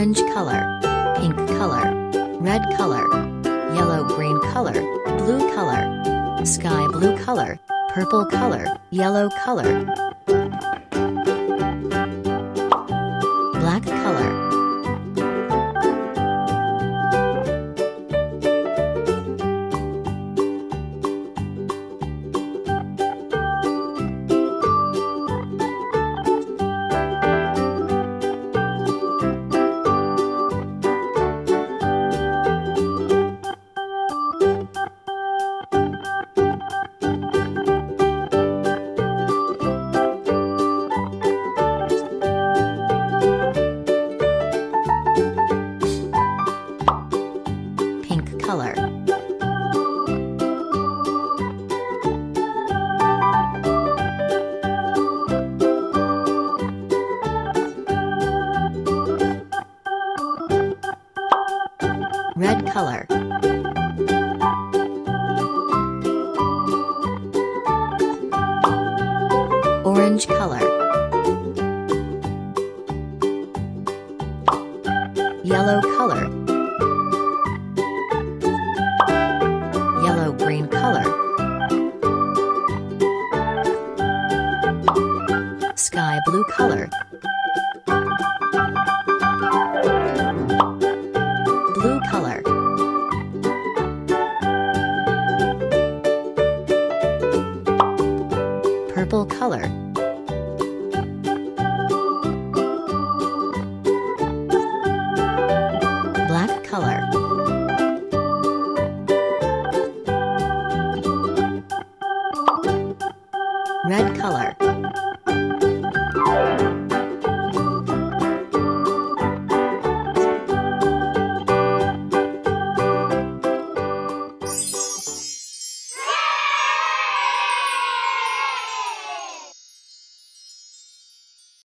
orange color, pink color, red color, yellow green color, blue color, sky blue color, purple color, yellow color, black color, pink color, red color, orange color, yellow color, yellow green color, sky blue color, blue color, purple color, black color, red color,